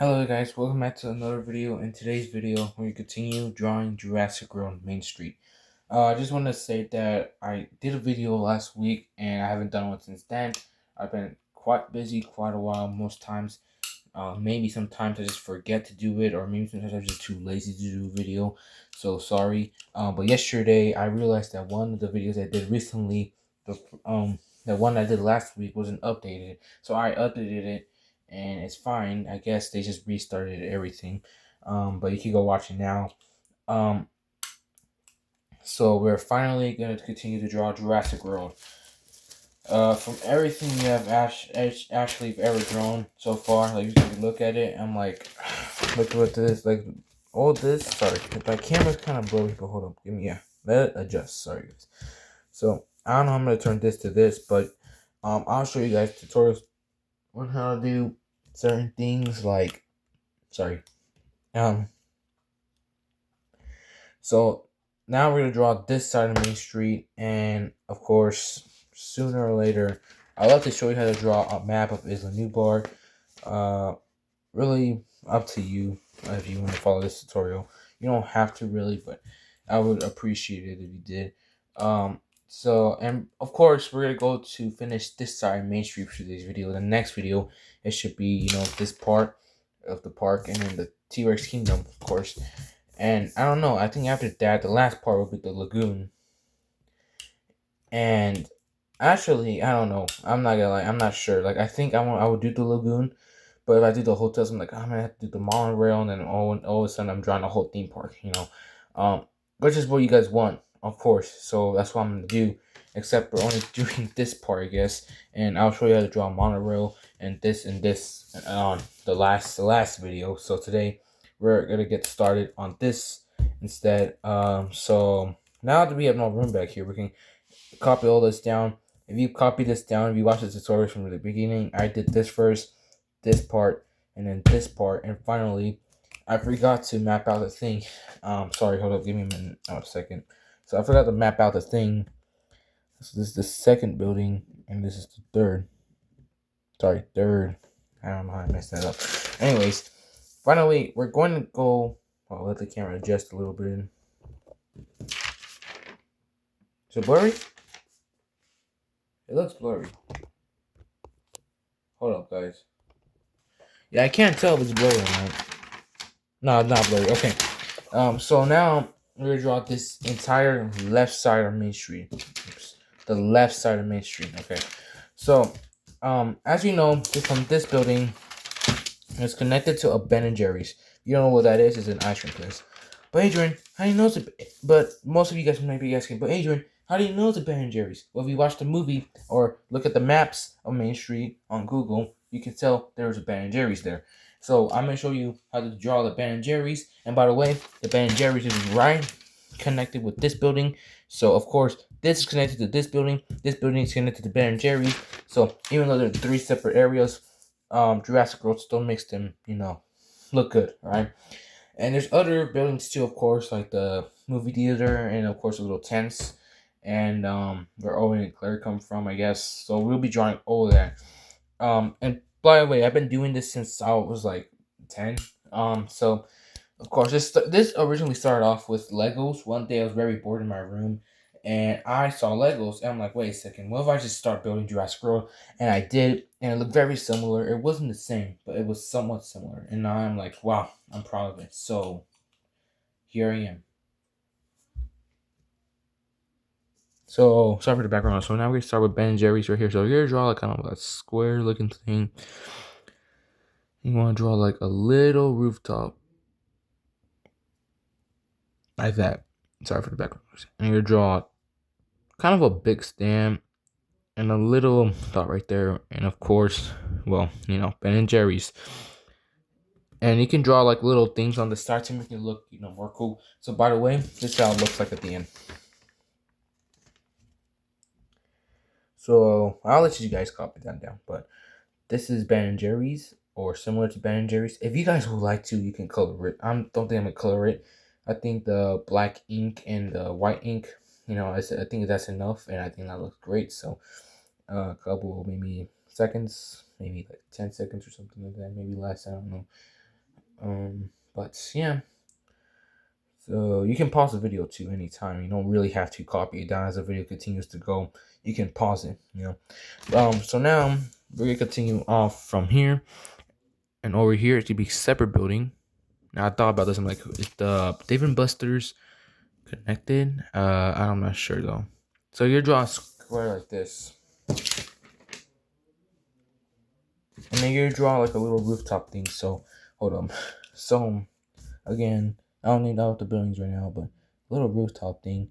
Hello guys, welcome back to another video. In today's video, we continue drawing Jurassic World Main Street. I just want to say that I did a video last week and I haven't done one since then. I've been quite busy quite a while most times. Maybe sometimes I just forget to do it, or maybe sometimes I'm just too lazy to do a video. So sorry. But yesterday I realized that one of the videos I did recently, the one I did last week wasn't updated. So I updated it and it's fine. I guess they just restarted everything. But you can go watch it now. Um, so we're finally gonna continue to draw Jurassic World. From everything you have actually ever drawn so far, like you can look at it, I'm like, look at this, like all this. Sorry, my camera's kind of blurry, but hold on, let it adjust. Sorry guys. So I don't know how I'm gonna turn this to this, but I'll show you guys tutorials on how to do certain things. Like, sorry, um, so now we're gonna draw this side of Main Street, and of course, sooner or later, I'd love to show you how to draw a map of Isla Nublar. Really up to you if you want to follow this tutorial. You don't have to really, but I would appreciate it if you did. So, and of course, we're gonna go to finish this side Main Street for today's video. The next video, it should be, this part of the park and then the T-Rex Kingdom, of course. And I don't know, I think after that, the last part will be the lagoon. And actually, I don't know. I'm not gonna lie, I'm not sure. Like, I think I would do the lagoon, but if I do the hotels, I'm like, I'm gonna have to do the monorail, and then all of a sudden I'm drawing a whole theme park, which is what you guys want, of course. So that's what I'm gonna do. Except we're only doing this part, I guess, and I'll show you how to draw a monorail and this on the last video. So today we're gonna get started on this instead. So now that we have no room back here, we can copy all this down. If you copy this down, if you watch the tutorial from the beginning, I did this first, this part, and then this part, and finally, I forgot to map out the thing. Sorry, hold up, give me a minute, a second. So I forgot to map out the thing. So this is the second building, and this is the third. Sorry, third. I don't know how I messed that up. Anyways, finally, we're going to go. I'll let the camera adjust a little bit. Is it blurry? It looks blurry. Hold up, guys. Yeah, I can't tell if it's blurry or not. No, it's not blurry. Okay. So now we're gonna draw this entire left side of Main Street. Oops. The left side of Main Street. Okay. So, as you know, from this building, it's connected to a Ben and Jerry's. You don't know what that is? It's an ice cream place. But Adrian, how do you know it's a? But most of you guys might be asking, but Adrian, how do you know it's a Ben and Jerry's? Well, if you watch the movie or look at the maps of Main Street on Google, you can tell there's a Ben and Jerry's there. So I'm gonna show you how to draw the Ben and Jerry's. And by the way, the Ben and Jerry's is right connected with this building. So of course, this is connected to this building. This building is connected to Ben and Jerry's. So even though they're three separate areas, Jurassic World still makes them, look good, right? And there's other buildings too, of course, like the movie theater and of course the little tents, and where Owen and Claire come from, I guess. So we'll be drawing all of that. And by the way, I've been doing this since I was like 10. So of course, this originally started off with Legos. One day I was very bored in my room, and I saw Legos, and I'm like, wait a second, what if I just start building Jurassic World? And I did, and it looked very similar. It wasn't the same, but it was somewhat similar. And now I'm like, wow, I'm proud of it. So here I am. So sorry for the background. So now we're gonna start with Ben and Jerry's right here. So you're gonna draw like kind of a square looking thing. You want to draw like a little rooftop. Like that. Sorry for the background. And you're gonna draw kind of a big stand and a little dot right there, and of course, well, Ben and Jerry's. And you can draw like little things on the side to make it look, more cool. So by the way, this is how it looks like at the end. So I'll let you guys copy that down. But this is Ben and Jerry's, or similar to Ben and Jerry's. If you guys would like to, you can color it. I don't think I'm gonna color it. I think the black ink and the white ink, I think that's enough, and I think that looks great. So a couple maybe seconds, maybe like 10 seconds or something like that, maybe less, I don't know. But yeah. So you can pause the video too anytime. You don't really have to copy it down as the video continues to go. You can pause it, you know. So now we're gonna continue off from here, and over here it should be separate building. Now I thought about this. I'm like, is the Dave and Buster's connected? I'm not sure though. So you draw a square like this, and then you draw like a little rooftop thing. So hold on. So again, I don't need all the buildings right now, but a little rooftop thing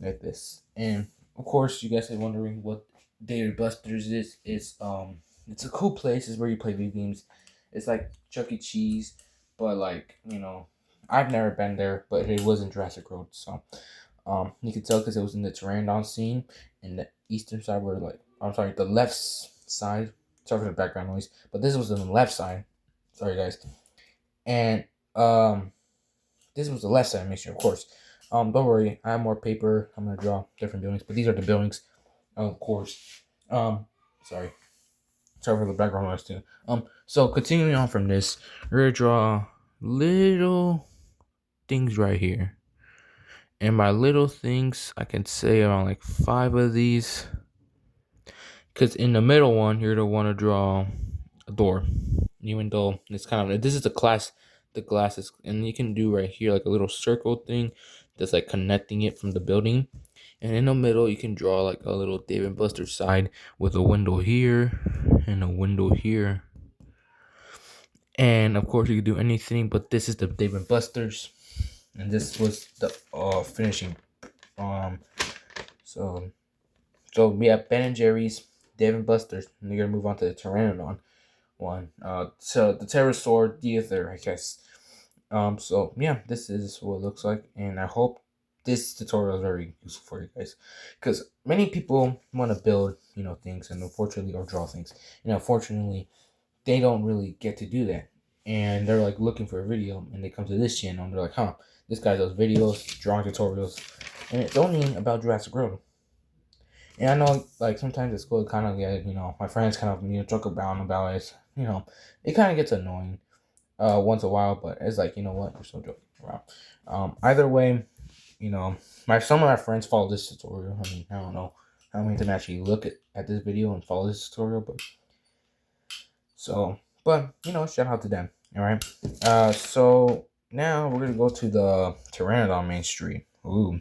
like this. And of course, you guys are wondering what Dave Buster's is. It's a cool place. It's where you play video games. It's like Chuck E. Cheese, but like, you know, I've never been there, but it was in Jurassic World. So you can tell because it was in the Pteranodon scene, and the eastern side were like, I'm sorry, the left side. Sorry for the background noise, but this was on the left side. Sorry guys. And this was the left side mission, of course. Don't worry, I have more paper. I'm gonna draw different buildings, but these are the buildings, of course. Sorry. Sorry for the background noise too. So continuing on from this, we're gonna draw little things right here. And by little things, I can say around like 5 of these. Cause in the middle one, you're gonna want to draw a door. Even though it's kind of, this is the glasses, and you can do right here like a little circle thing that's like connecting it from the building. And in the middle, you can draw like a little Dave and Buster's side with a window here and a window here. And of course, you can do anything, but this is the Dave and Buster's, and this was the finishing. So we have Ben and Jerry's, Dave and Buster's, and you're gonna move on to the Pteranodon one. So the pterosaur theater, I guess. So yeah, this is what it looks like, and I hope this tutorial is very useful for you guys, because many people want to build, you know, things, and unfortunately, or draw things, and unfortunately, they don't really get to do that, and they're like looking for a video, and they come to this channel, and they're like, huh, this guy does videos, drawing tutorials, and it's only about Jurassic World. And I know, like, sometimes it's cool, kind of get, you know, my friends kind of, you know, joke about it. You know, it kind of gets annoying once a while, but it's like, you know what, we're still joking around. Either way, you know, some of my friends follow this tutorial. I mean, I don't know how many of them actually look at this video and follow this tutorial, but you know, shout out to them. All right. So now we're gonna go to the Pteranodon Main Street. Ooh.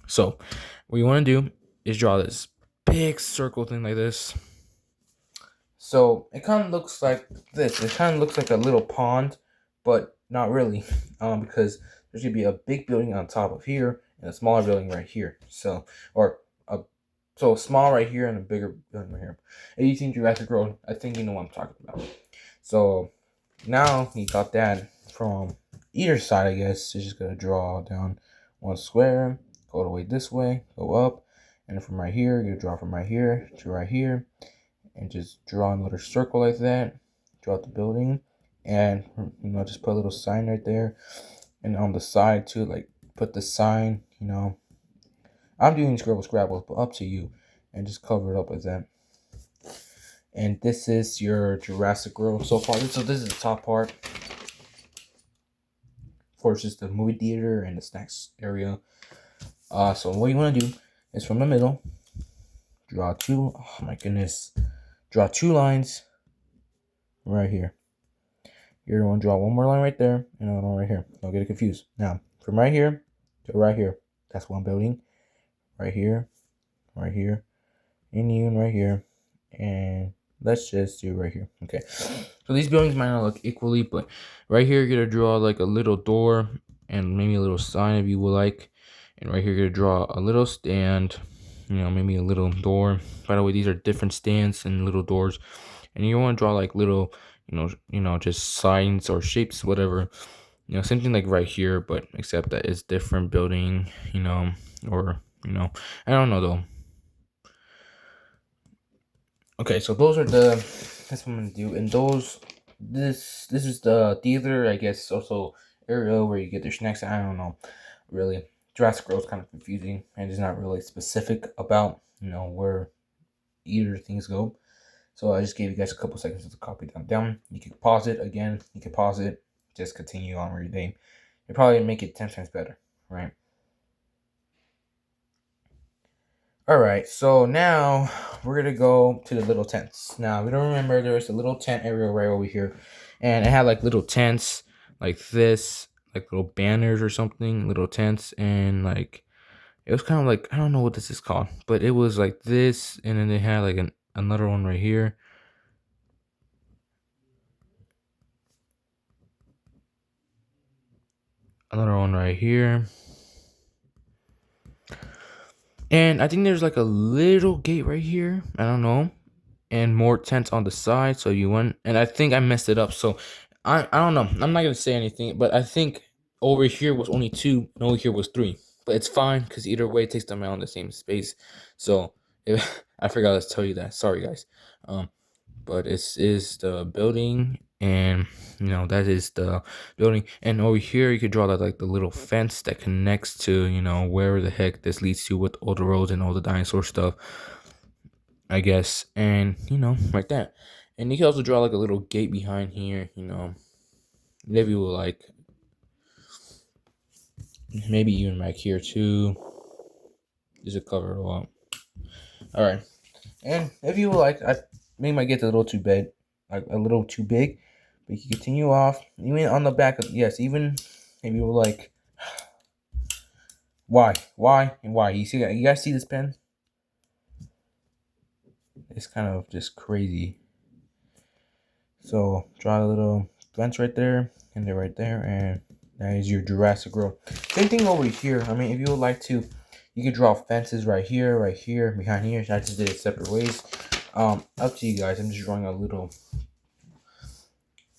So what you want to do is draw this big circle thing like this. So it kind of looks like this. It kind of looks like a little pond, but not really, because there's gonna be a big building on top of here and a smaller building right here. So small right here and a bigger building right here. If you've seen Jurassic World, I think you know what I'm talking about. So now you got that from either side, I guess. You're just gonna draw down one square, go all the way this way, go up, and from right here, you draw from right here to right here, and just draw another circle like that. Draw the building, and you know, just put a little sign right there, and on the side too, like put the sign. You know, I'm doing Scrabbles, but up to you, and just cover it up like that. And this is your Jurassic World so far. So this is the top part. Of course, it's the movie theater and the snacks area. So what you want to do is from the middle, draw two. Oh my goodness, draw 2 lines right here. You're going to draw one more line right there and another one right here. Don't get it confused. Now, from right here to right here, that's one building. Right here, and even right here, and let's just do right here. Okay, so these buildings might not look equally, but right here you're gonna draw like a little door and maybe a little sign if you would like, and right here you're gonna draw a little stand, you know, maybe a little door. By the way, these are different stands and little doors, and you want to draw like little, you know, just signs or shapes, whatever. You know, same thing like right here, but except that it's different building, you know, or you know, I don't know though. Okay, so those are that's what I'm gonna do, and this is the theater, I guess, also area where you get their snacks. I don't know, really. Jurassic World is kind of confusing, and it's not really specific about, you know, where either things go. So I just gave you guys a couple seconds to copy them down. You can pause it again. You can pause it. just continue on reading. It probably make it 10 times better, right? Alright, so now we're gonna go to the little tents. Now, we don't remember there was a little tent area right over here, and it had like little tents like this, like little banners or something, little tents, and like it was kind of like, I don't know what this is called, but it was like this, and then they had like another one right here. Another one right here. And I think there's like a little gate right here. I don't know. And more tents on the side. So you went, and I think I messed it up. So I don't know. I'm not gonna say anything, but I think over here was only 2, and over here was 3. But it's fine because either way it takes them out in the same space. So if, I forgot to tell you that. Sorry guys. But it is the building, and that is the building. And over here you could draw that like the little fence that connects to wherever the heck this leads to with all the roads and all the dinosaur stuff, I guess. And like that. And you can also draw like a little gate behind here, if you will, like maybe even back here too, just to cover it all up. All right. And if you would like, I maybe might get a little too big, like a little too big, but you can continue off. Even on the back of, yes, even if you were like, why, and why? You see that? You guys see this pen? It's kind of just crazy. So draw a little fence right there, and they're right there, and that is your Jurassic World. Same thing over here. I mean, if you would like to, you could draw fences right here, behind here. I just did it separate ways. Up to you guys. I'm just drawing a little,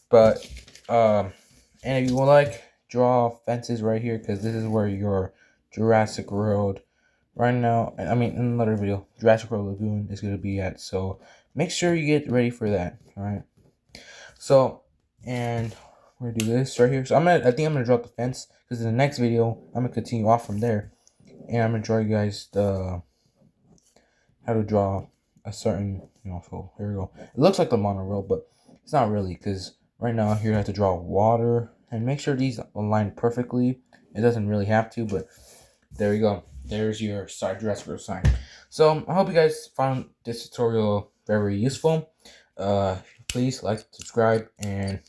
but and if you would like, draw fences right here, because this is where your Jurassic World right now, I mean in another video, Jurassic World Lagoon is going to be at. So make sure you get ready for that. All right, so and we're gonna do this right here. So I think I'm gonna draw the fence, because in the next video I'm gonna continue off from there, and I'm gonna draw you guys the how to draw a certain, so here we go. It looks like the monorail, but it's not really, because right now here I have to draw water, and make sure these align perfectly. It doesn't really have to, but there you go. There's your Jurassic World sign. So I hope you guys found this tutorial very useful. Please like, subscribe, and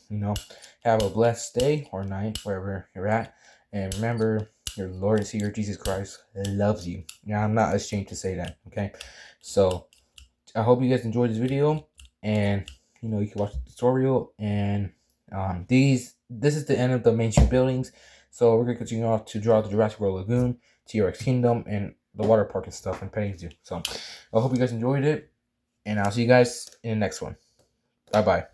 have a blessed day or night wherever you're at. And remember, your Lord and Savior Jesus Christ loves you. Now, I'm not ashamed to say that. Okay, so I hope you guys enjoyed this video, and you can watch the tutorial. And this is the end of the Main Street buildings. So we're gonna continue off to draw the Jurassic World Lagoon, T-Rex Kingdom, and the water park and stuff, and petting zoo. So I hope you guys enjoyed it, and I'll see you guys in the next one. Bye bye.